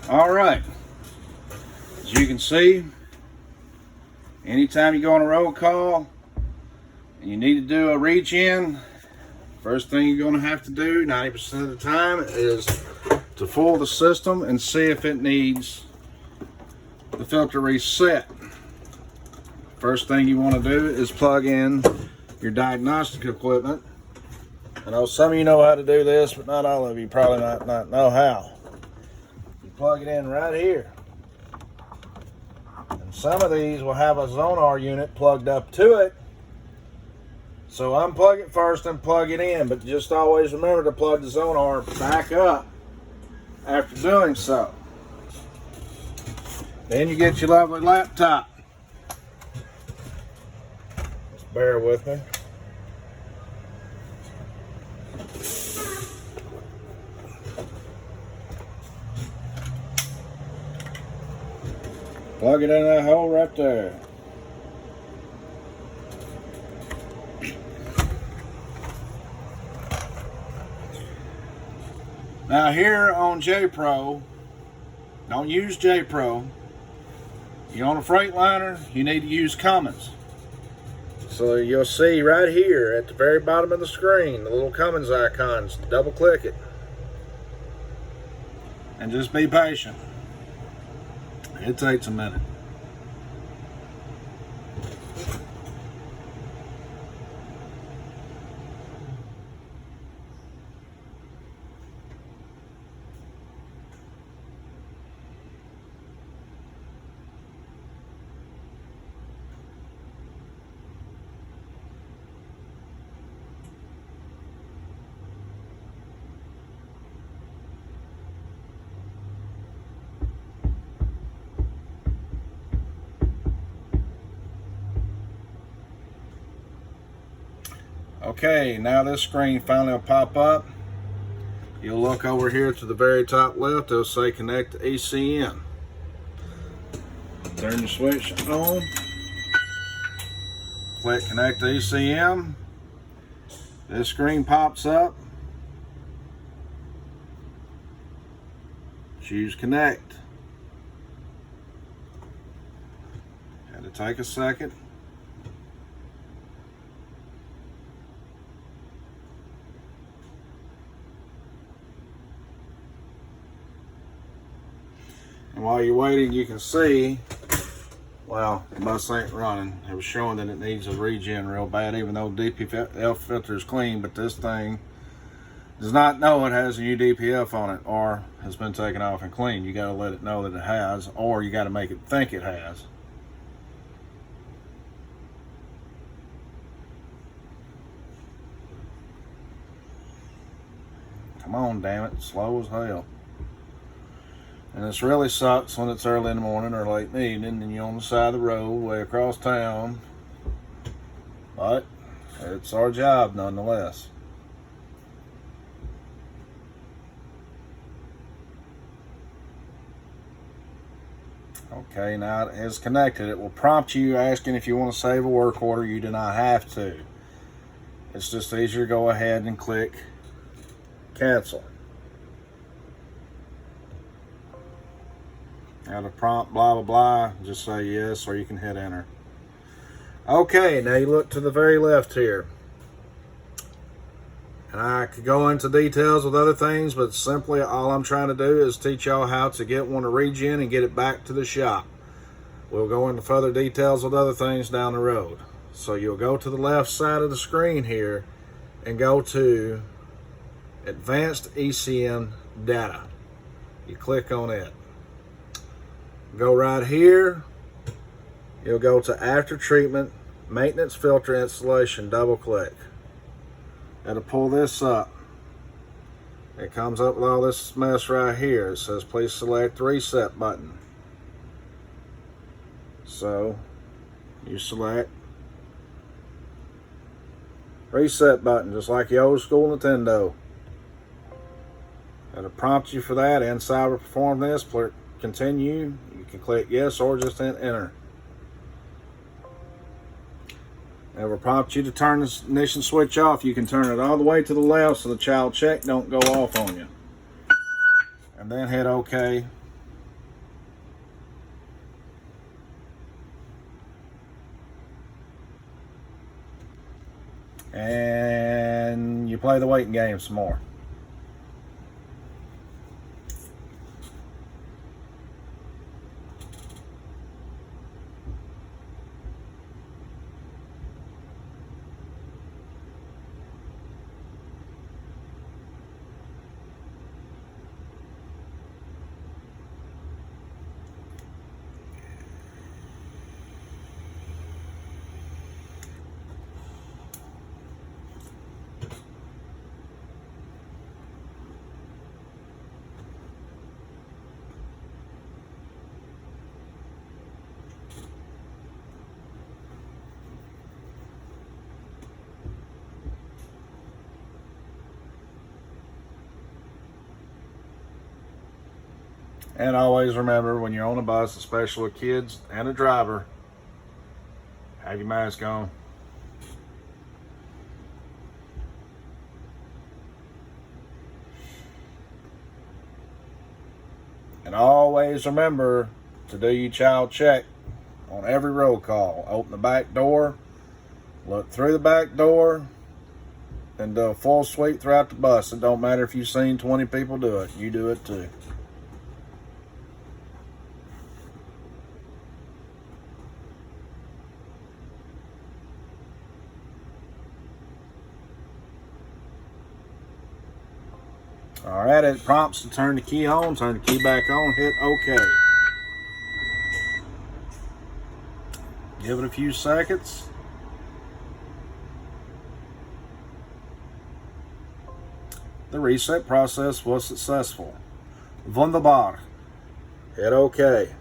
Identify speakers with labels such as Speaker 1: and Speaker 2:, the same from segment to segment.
Speaker 1: All right, as you can see, anytime you go on a roll call and you need to do a regen, first thing you're going to have to do 90% of the time is to fool the system and see if it needs the filter reset. First thing you want to do is plug in your diagnostic equipment. I know some of you know how to do this, but not all of you probably not know how. You plug it in right here. And some of these will have a Zonar unit plugged up to it. So unplug it first and plug it in, but just always remember to plug the Zonar back up after doing so. Then you get your lovely laptop. Just bear with me. Plug it in that hole right there. Now here on J-Pro, don't use J-Pro. You're on a Freightliner, you need to use Cummins. So you'll see right here at the very bottom of the screen, the little Cummins icons, double click it. And just be patient. It takes a minute. Okay, now this screen finally will pop up. You'll look over here to the very top left, it'll say connect to ECM. Turn the switch on, click connect to ECM. This screen pops up. Choose connect. Had to take a second. And while you're waiting, you can see, well, the bus ain't running. It was showing that it needs a regen real bad, even though DPF filter is clean, but this thing does not know it has a new DPF on it or has been taken off and cleaned. You gotta let it know that it has, or you gotta make it think it has. Come on, damn it, slow as hell. And this really sucks when it's early in the morning or late in the evening and you're on the side of the road way across town. But it's our job nonetheless. Okay, now it is connected. It will prompt you asking if you want to save a work order. You do not have to. It's just easier to go ahead and click cancel. Now the prompt blah blah blah, just say yes or you can hit enter. Okay, now you look to the very left here. And I could go into details with other things, but simply all I'm trying to do is teach y'all how to get one to regen and get it back to the shop. We'll go into further details with other things down the road. So you'll go to the left side of the screen here and go to Advanced ECM Data. You click on it. Go right here. You'll go to After Treatment, Maintenance Filter Installation, double click. It'll pull this up. It comes up with all this mess right here. It says please select the reset button. So you select reset button just like the old school Nintendo. It'll prompt you for that. Inside will perform this. Continue. You can click yes or just hit enter. It will prompt you to turn the ignition switch off. You can turn it all the way to the left so the child check don't go off on you. And then hit OK. and you play the waiting game some more. And always remember, when you're on a bus, especially with kids and a driver, have your mask on. And always remember to do your child check on every roll call. Open the back door, look through the back door, and do a full sweep throughout the bus. It don't matter if you've seen 20 people do it. You do it too. Alright, it prompts to turn the key on, turn the key back on, hit OK. Give it a few seconds. The reset process was successful. Wunderbar. Hit OK.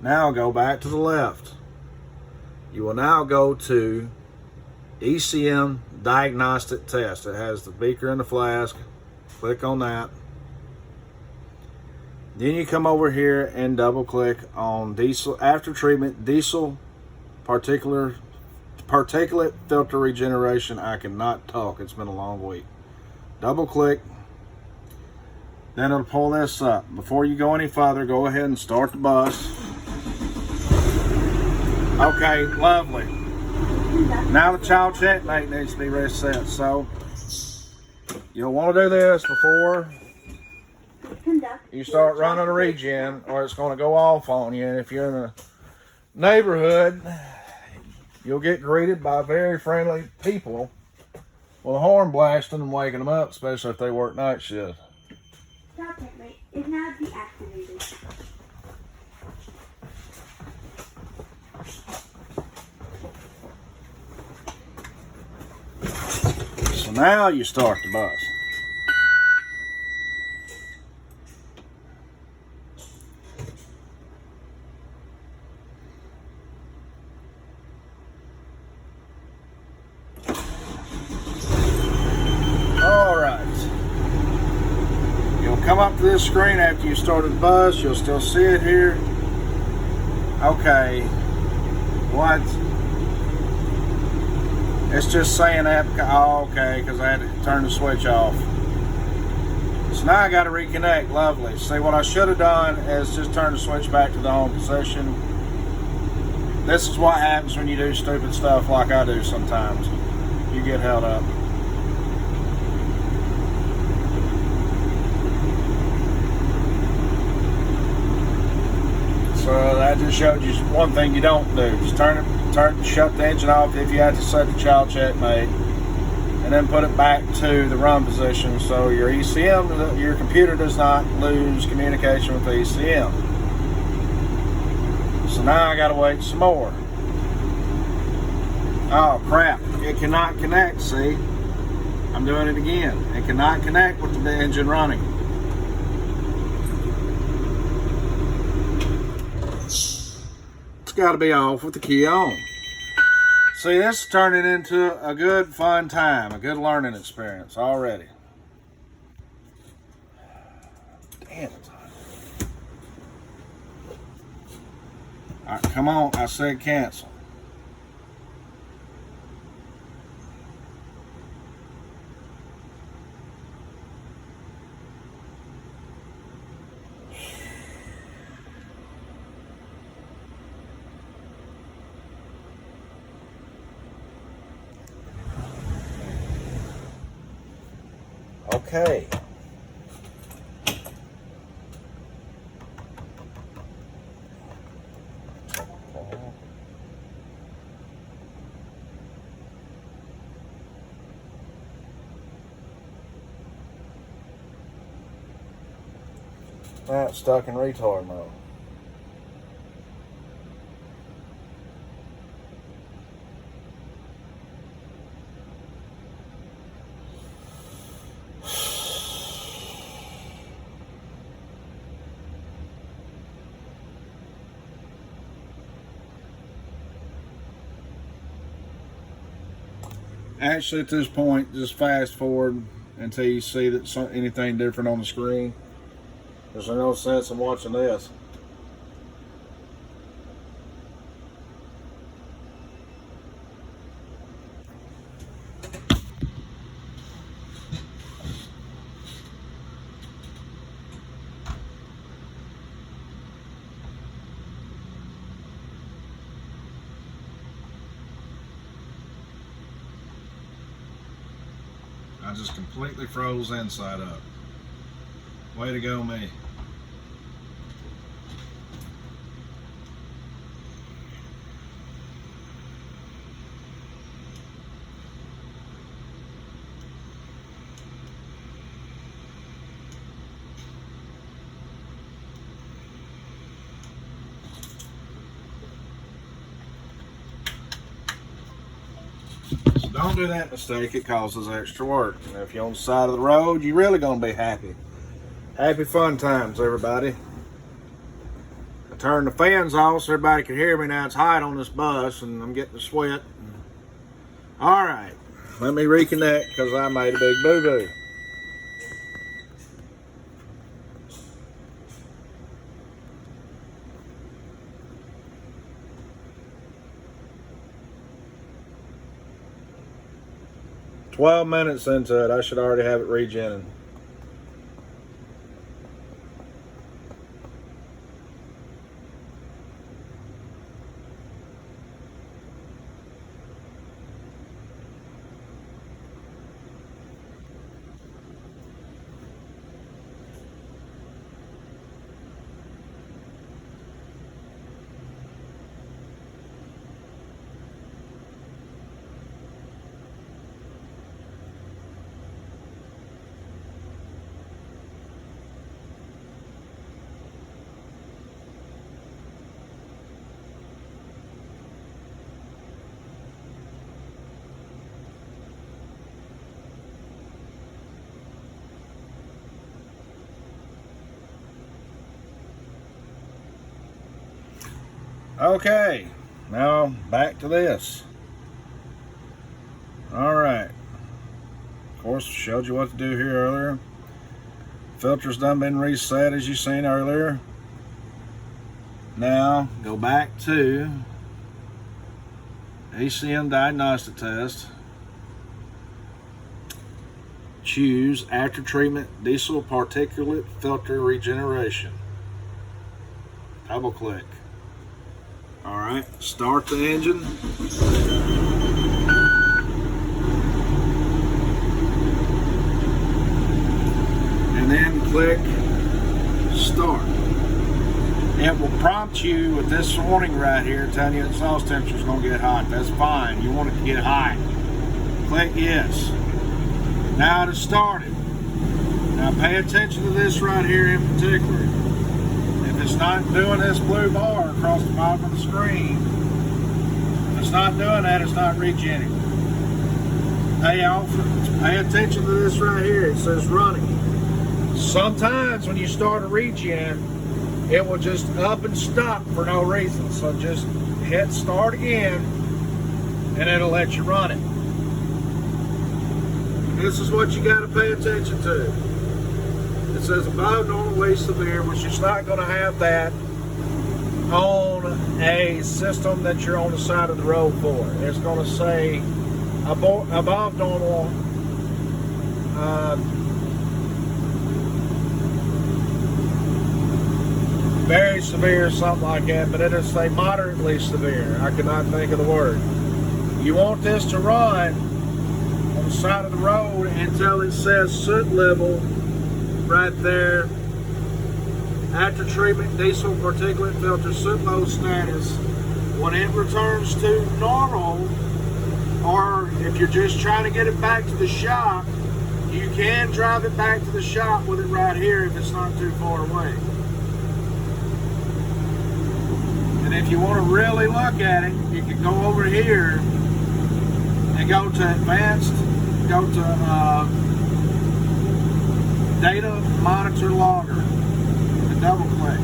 Speaker 1: Now go back to the left. You will now go to ECM diagnostic test. It has the beaker and the flask. Click on that. Then you come over here and double click on diesel after treatment diesel particulate filter regeneration. I cannot talk. It's been a long week. Double click. Then it'll pull this up. Before you go any further, go ahead and start the bus. Okay, lovely. Now the child checkmate needs to be reset, so you'll want to do this before you start running a regen, or it's going to go off on you. And if you're in a neighborhood, you'll get greeted by very friendly people with a horn blasting and waking them up, especially if they work night shift.
Speaker 2: Child checkmate is now deactivated.
Speaker 1: So now you start the bus. All right. You'll come up to this screen after you started the bus. You'll still see it here. Okay. What? It's just saying that, oh, okay, because I had to turn the switch off. So now I got to reconnect. Lovely. See, what I should have done is just turn the switch back to the home position. This is what happens when you do stupid stuff like I do sometimes. You get held up. So that just showed you one thing you don't do. Just shut the engine off if you have to set the child checkmate, and then put it back to the run position so your ECM, your computer does not lose communication with the ECM. So now I gotta wait some more. Oh crap, it cannot connect, see? I'm doing it again. It cannot connect with the engine running. Got to be off with the key on. See, this is turning into a good fun time, a good learning experience already. Damn it. All right, come on, I said cancel. Okay. That's stuck in retard mode. Actually, at this point, just fast forward until you see that anything different on the screen. There's no sense in watching this. I just completely froze inside up. Way to go, me. So don't do that mistake. It causes extra work. And if you're on the side of the road, you're really going to be happy. Happy fun times, everybody. I turned the fans off so everybody can hear me. Now it's hot on this bus and I'm getting the sweat. All right, let me reconnect because I made a big boo-boo. "12 minutes into it, I should already have it regenning. Okay, now back to this. All right. Of course, showed you what to do here earlier. Filter's done been reset as you seen earlier. Now go back to ACM diagnostic test. Choose after treatment diesel particulate filter regeneration. Double click. All right, start the engine. And then click start. It will prompt you with this warning right here telling you the exhaust temperature is going to get hot. That's fine. You want it to get hot. Click yes. Now it has started. Now pay attention to this right here in particular. If it's not doing this blue bar across the bottom of the screen, if it's not doing that, it's not regenning. Pay attention to this right here. It says running. Sometimes when you start a regen, it will just up and stop for no reason. So just hit start again and it'll let you run it. This is what you got to pay attention to. It says above normally severe, which is not going to have that on a system that you're on the side of the road for. It's going to say above normal, very severe, something like that, but it'll say moderately severe. I cannot think of the word. You want this to run on side of the road until it says soot level right there. After treatment, diesel particulate filter soot low status. When it returns to normal, or if you're just trying to get it back to the shop, you can drive it back to the shop with it right here if it's not too far away. And if you want to really look at it, you can go over here and go to advanced, go to data monitor logger and double click.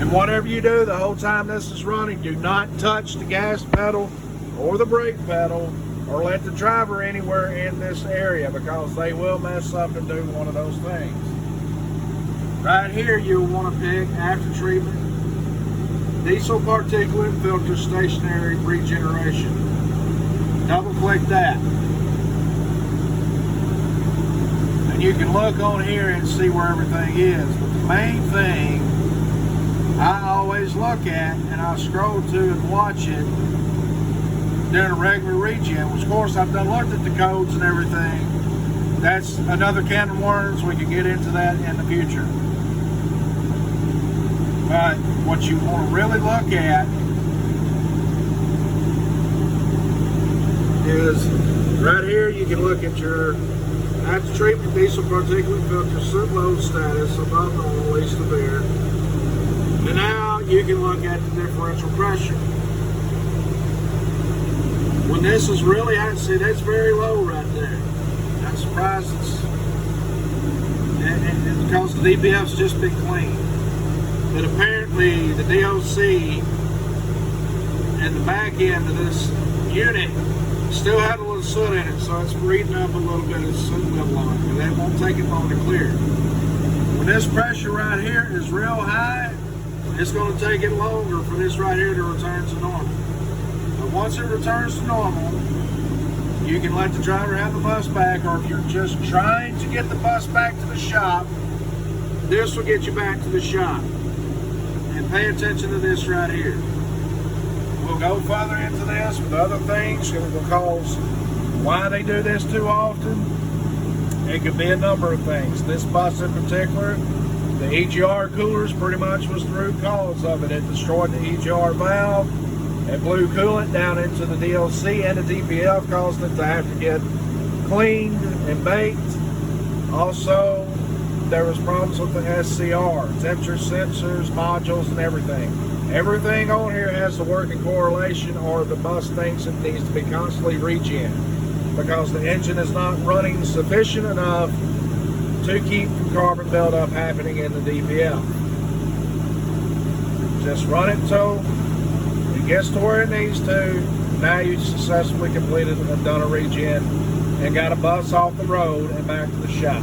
Speaker 1: And whatever you do the whole time this is running, do not touch the gas pedal or the brake pedal or let the driver anywhere in this area, because they will mess up and do one of those things. Right here you'll want to pick after treatment diesel particulate filter stationary regeneration. Double click that. And you can look on here and see where everything is. But the main thing I always look at, and I scroll to and watch it during a regular regen, which of course I've done looked at the codes and everything. That's another can of worms. We can get into that in the future. But what you want to really look at is right here. You can look at your after treatment diesel particulate filter soot low status above normal, least severe. And now you can look at the differential pressure. When this is really high, see that's very low right there. I'm surprised it's because the DPF's just been cleaned. But apparently the DOC and the back end of this unit still had a little soot in it, so it's reading up a little bit of soot level on it, but that won't take it long to clear. When this pressure right here is real high, it's going to take it longer for this right here to return to normal. But once it returns to normal, you can let the driver have the bus back, or if you're just trying to get the bus back to the shop, this will get you back to the shop. And pay attention to this right here. We'll go further into this with other things, because why they do this too often, it could be a number of things. This bus in particular, the EGR coolers pretty much was the root cause of it. It destroyed the EGR valve. It blew coolant down into the DLC and the DPF, causing it to have to get cleaned and baked. Also, there was problems with the SCR, temperature sensors, modules, and everything. Everything on here has to work in correlation, or the bus thinks it needs to be constantly regen, because the engine is not running sufficient enough to keep carbon buildup happening in the DPF. Just run it until it gets to where it needs to. Now you successfully completed and done a regen and got a bus off the road and back to the shop.